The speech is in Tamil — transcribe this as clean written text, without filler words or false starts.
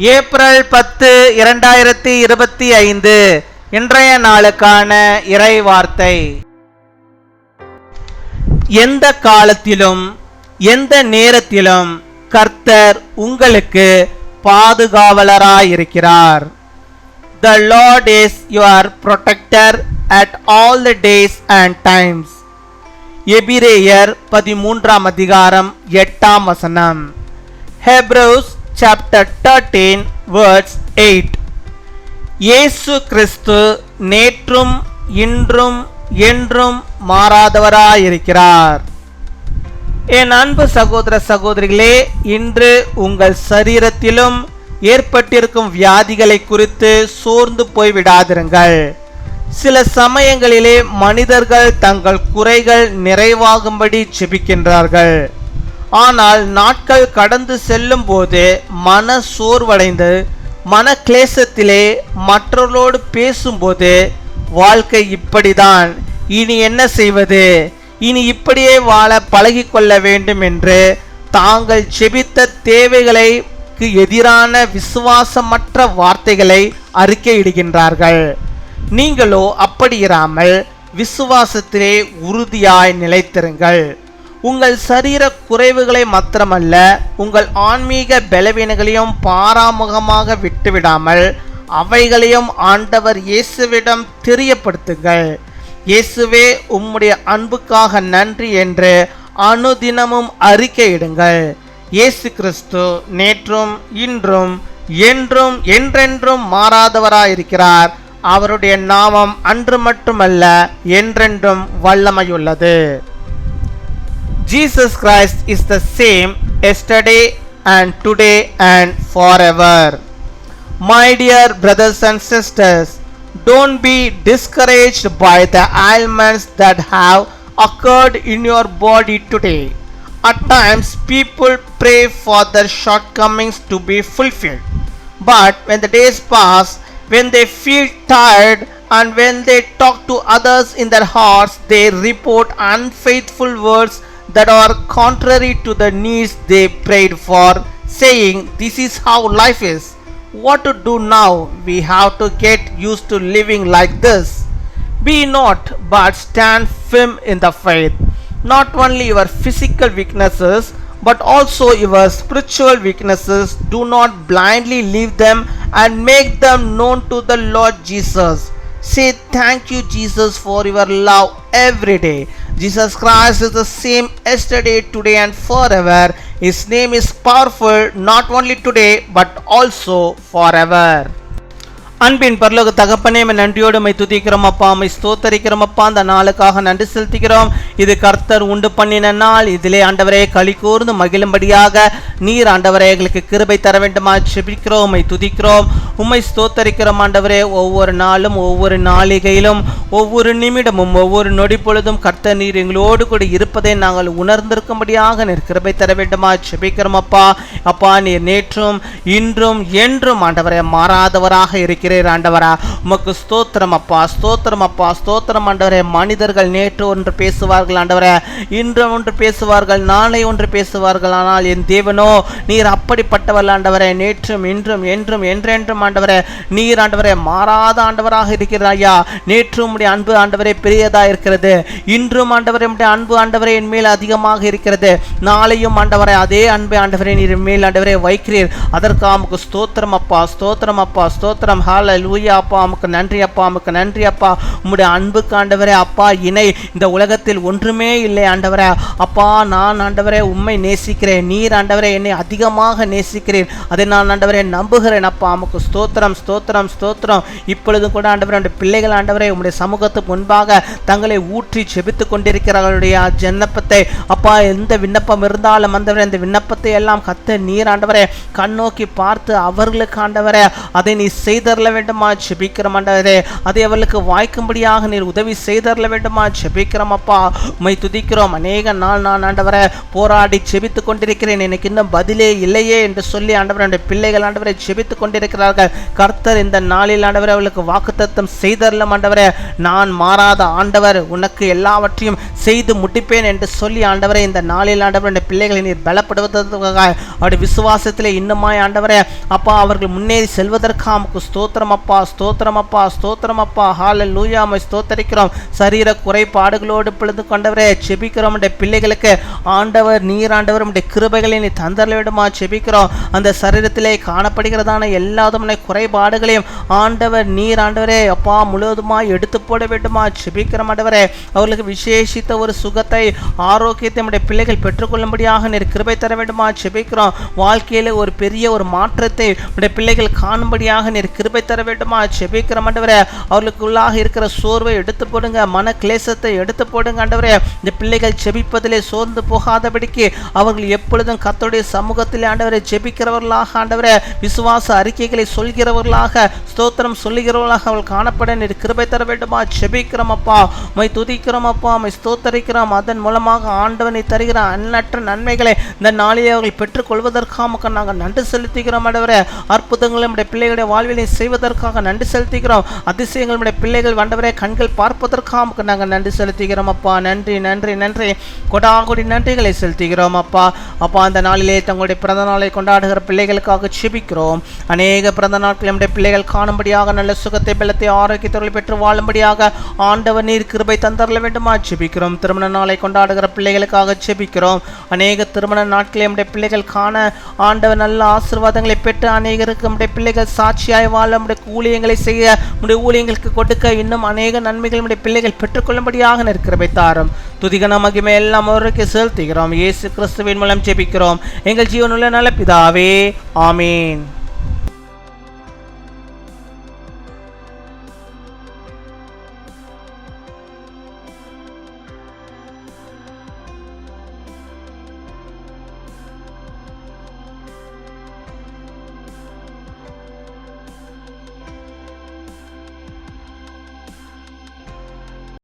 ஏப்ரல் 10, 2025 இன்றைய நாளுக்கான இறை வார்த்தை. எந்த காலத்திலும் எந்த நேரத்திலும் கர்த்தர் உங்களுக்கு பாதுகாவலராயிருக்கிறார். The Lord is your protector at all the days and times. எபிரேயர் 13 அதிகாரம் 8 வசனம். Hebrews chapter 13 verse 8. இயேசு கிறிஸ்து நேற்றும் இன்றும் என்றும் மாறாதவராயிருக்கிறார். என் அன்பு சகோதர சகோதரிகளே, இன்று உங்கள் சரீரத்திலும் ஏற்பட்டிருக்கும் வியாதிகளை குறித்து சோர்ந்து போய்விடாதிருங்கள். சில சமயங்களிலே மனிதர்கள் தங்கள் குறைகள் நிறைவாகும்படி ஜெபிக்கின்றார்கள். ஆனால் நாட்கள் கடந்து செல்லும் போது மன சோர்வடைந்து மன கிளேசத்திலே மற்றவர்களோடு பேசும்போது வாழ்க்கை இப்படிதான், இனி என்ன செய்வது, இனி இப்படியே வாழ பழகிக்கொள்ள வேண்டும் என்று தாங்கள் ஜெபித்த தேவைகளுக்கு எதிரான விசுவாசமற்ற வார்த்தைகளை அறிக்கையிடுகின்றார்கள். நீங்களோ அப்படி இராமல் விசுவாசத்திலே உறுதியாய் நிலைத்திருங்கள். உங்கள் சரீர குறைவுகளை மாத்திரமல்ல, உங்கள் ஆன்மீக பலவீனங்களையும் பாராமுகமாக விட்டுவிடாமல் அவைகளையும் ஆண்டவர் இயேசுவிடம் தெரியப்படுத்துங்கள். இயேசுவே, உம்முடைய அன்புக்காக நன்றி என்று அனுதினமும் அறிக்கையிடுங்கள். இயேசு கிறிஸ்து நேற்றும் இன்றும் என்றும் என்றென்றும் மாறாதவராயிருக்கிறார். அவருடைய நாமம் அன்று மட்டுமல்ல என்றென்றும் வல்லமையுள்ளது. Jesus Christ is the same yesterday and today and forever. My dear brothers and sisters, don't be discouraged by the ailments that have occurred in your body today. At times people pray for their shortcomings to be fulfilled. But when the days pass, when they feel tired and when they talk to others in their hearts, they report unfaithful words that are contrary to the needs they prayed for, saying, "This is how life is. What to do now? We have to get used to living like this." Be not, but stand firm in the faith. Not only your physical weaknesses, but also your spiritual weaknesses. Do not blindly leave them and make them known to the Lord Jesus. Say thank you, Jesus, for your love every day. Jesus Christ is the same yesterday, today and forever. His name is powerful not only today but also forever. அன்பின் பரலோக தகப்பனே, நன்றியோடு மை துதிக்கிறோம் அப்பா, மை ஸ்தோத்தரிக்கிறோம் அப்பா. அந்த நாளுக்காக நன்றி செலுத்துகிறோம். இது கர்த்தர் உண்டு பண்ணின நாள். இதிலே ஆண்டவரே களி கூர்ந்து மகிழும்படியாக நீர் ஆண்டவரே எங்களுக்கு கிருபை தர வேண்டுமா ஜெபிக்கிறோம். மை துதிக்கிறோம், உம்மை ஸ்தோத்தரிக்கிறோம் ஆண்டவரே. ஒவ்வொரு நாளும் ஒவ்வொரு நாளிகையிலும் ஒவ்வொரு நிமிடமும் ஒவ்வொரு நொடி பொழுதும் கர்த்தர் நீர் எங்களோடு கூட இருப்பதை நாங்கள் உணர்ந்திருக்கும்படியாக நீர் கிருபை தர வேண்டுமா ஜெபிக்கிறோம் அப்பா. அப்பா, நீர் நேற்றும் இன்றும் என்றும் ஆண்டவரே மாறாதவராக இருக்கிற ஆண்டவரா, உமக்கு ஸ்தோத்திரம் அப்பா, ஸ்தோத்திரம் அப்பா, ஸ்தோத்திரம் ஆண்டவரே. மனிதர்கள் நேற்று ஒன்று பேசுவார்கள் ஆண்டவரே, இன்று ஒன்று பேசுவார்கள், நாளை ஒன்று பேசுவார்கள். ஆனால் என் தேவனோ நீர் அப்படிப்பட்டவர் ஆண்டவரே. நேற்றும் இன்றும் என்றும் என்றென்றும் ஆண்டவரே நீர் ஆண்டவரே மாறாத ஆண்டவராக இருக்கிறார் ஐயா. நேற்றும் உடைய அன்பு ஆண்டவரே பெரியதா இருக்கிறது. இன்றும் ஆண்டவரே உடைய அன்பு ஆண்டவரே என் மேல் அதிகமாக இருக்கிறது. நாளையும் ஆண்டவரே அதே அன்பை ஆண்டவரே நீர் மேல் ஆண்டவரே வைக்கிறீர். அதற்காக உமக்கு ஸ்தோத்திரம் அப்பா, ஸ்தோத்திரம் அப்பா, ஸ்தோத்திரம். ஹல்லேலூயா அப்பா, உமக்கு நன்றி அப்பா, உமக்கு நன்றி அப்பா. உம்முடைய அன்புக்கு ஆண்டவரே அப்பா இணை இந்த உலகத்தில் ஒன்றுமே இல்லை ஆண்டவரே. அப்பா, நான் ஆண்டவரே உம்மை நேசிக்கிறேன். நீர் ஆண்டவரே என்னை அதிகமாக நேசிக்கிறேன். அதை நான் ஆண்டவரே நம்புகிறேன் அப்பா. உமக்கு ஸ்தோத்திரம், ஸ்தோத்திரம், ஸ்தோத்திரம். இப்பொழுதும் கூட ஆண்டவரே உடைய பிள்ளைகள் ஆண்டவரே உம்முடைய சமூகத்துக்கு முன்பாக தங்களை ஊற்றி செபித்துக் கொண்டிருக்கிறார்களுடைய விண்ணப்பத்தை அப்பா, எந்த விண்ணப்பம் இருந்தாலும் ஆண்டவரே இந்த விண்ணப்பத்தை எல்லாம் கத்த நீர் ஆண்டவரே கண்ணோக்கி பார்த்து அவர்களுக்கு ஆண்டவரே அதை நீ செய்தரல வேண்டுமா ஜெபிக்கிறோம் ஆண்டவரே. அதை அவர்களுக்கு வாய்க்கும்படியாக நீர் உதவி செய்தரல வேண்டுமா ஜெபிக்கிறோம் அப்பா. உம்மை துதிக்கிறோம். அநேக நாள் நான் ஆண்டவரே போராடி ஜெபித்துக் கொண்டிருக்கிறேன், எனக்கு இன்னும் பதிலே இல்லையே என்று சொல்லி ஆண்டவரே பிள்ளைகள் ஆண்டவரை ஜெபித்துக் கொண்டிருக்கிறார்கள். கர்த்தர் இந்த நாளில் ஆண்டவரே அவர்களுக்கு வாக்குத்தத்தம் செய்தரல ஆண்டவரே. நான் மாறாத ஆண்டவர், உனக்கு எல்லாவற்றையும் செய்து முடிப்பேன் என்று சொல்லி ஆண்டவரே இந்த நாளில் ஆண்டவரே இந்த பிள்ளைகளை நீர் பலப்படுவதற்காக அவருடைய விசுவாசத்திலே இன்னுமாய் ஆண்டவரே அப்பா அவர்கள் முன்னேறி செல்வதற்காக உமக்கு ஸ்தோத்திரம் அப்பா, ஸ்தோத்திரம் அப்பா, ஸ்தோத்திரம் அப்பா. ஹல்லேலூயா, உம்மை ஸ்தோத்தரிக்கிறோம். சரீர குறைபாடுகளோடு பிளந்து கொண்டவரே செபிக்கிறோம். உடைய பிள்ளைகளுக்கு ஆண்டவர் நீர் ஆண்டவர் உடைய கிருபைகளை நீ தந்தரல வேண்டுமா செபிக்கிறோம். அந்த சரீரத்திலே காணப்படுகிறதான எல்லாதுமான குறைபாடுகளையும் ஆண்டவர் நீர் ஆண்டவரே அப்பா முழுவதுமாய் எடுத்து போட வேண்டுமா செபிக்கிறோம். ஆண்டவரே அவர்களுக்கு விசேஷித்த ஒரு சுகத்தை ஆரோக்கியத்தை உடைய பிள்ளைகள் பெற்றுக்கொள்ளும்படியாக நீர் கிருபை தர வேண்டுமா செபிக்கிறோம். வாழ்க்கையில ஒரு பெரிய ஒரு மாற்றத்தை உடைய பிள்ளைகள் காணும்படியாக நீர் கிருபை தர வேண்டுமா செபிக்கிறோம். ஆண்டவரே அவர்களுக்குள்ளாக இருக்கிற சோர்வை எடுத்து போடுங்க, மன கிளேசத்தை எடுத்து போடுங்க. ஆண்டவரே இந்த பிள்ளைகள் ஜெபிப்பதிலே சோர்ந்து போகாதபடிக்கு அவர்கள் எப்பொழுதும் கர்த்தருடைய சமூகத்திலே ஆண்டவரை ஜெபிக்கிறவர்களாக ஆண்டவரே விசுவாச அறிக்கைகளை சொல்கிறவர்களாக ஸ்தோத்திரம் சொல்லுகிறவர்களாக அவர்கள் காணப்பட நீர் கிருபை தர வேண்டுமா ஜெபிக்கிறோம் அப்பா. உம்மை துதிக்கிறோம் அப்பா, உம்மை ஸ்தோத்தரிக்கிறோம். அதன் மூலமாக ஆண்டவனை தருகிற அன்னற்ற நன்மைகளை இந்த நாளிலே அவர்கள் பெற்றுக்கொள்வதற்காக நாங்கள் நன்றி செலுத்துகிறோம். ஆண்டவரே அற்புதங்களை நம்முடைய பிள்ளைகளுடைய வாழ்விலை செய்வதற்காக நன்றி செலுத்துகிறோம். அதிசயங்கள் நம்முடைய பிள்ளைகள் ஆண்டவரே கண்கள் பார்ப்பதற்காக நாங்கள் நன்றி செலுத்துகிறோம் அப்பா. நன்றி நன்றி நன்றி, கொடாகொடி நன்றிகளை செலுத்துகிறோம் அப்பா. அப்பா அந்த நாளிலே தங்களுடைய பிறந்த நாளை கொண்டாடுகிற பிள்ளைகளுக்காக செபிக்கிறோம். அநேக பிறந்த நாட்கள் நம்முடைய பிள்ளைகள் காணும்படியாக நல்ல சுகத்தை பலத்தை ஆரோக்கியத்தை பெற்று வாழும்படியாக ஆண்டவர் நீர் கிருபை தந்தரல வேண்டுமா செபிக்கிறோம். திருமண நாளை கொண்டாடுகிற பிள்ளைகளுக்காக செபிக்கிறோம். அநேக திருமண நாட்களை நம்முடைய பிள்ளைகள் காண ஆண்டவர் நல்ல ஆசீர்வாதங்களை பெற்று அநேகருக்கு நம்முடைய பிள்ளைகள் சாட்சியாய் வாழ நம்முடைய ஊழியங்களை செய்ய நம்முடைய ஊழியங்களுக்கு கொடுக்க இன்னும் அநேக நன்மைகள் நம்முடைய பிள்ளைகள் பெற்றுக்கொள்ளும்படியாக கிருபை தாரும். துதிகன மகிமை எல்லாம் அவருக்கு செலுத்துகிறோம். இயேசு கிறிஸ்துவின் மூலம் ஜெபிக்கிறோம் எங்கள் ஜீவனுள்ள நல்ல பிதாவே, ஆமீன்.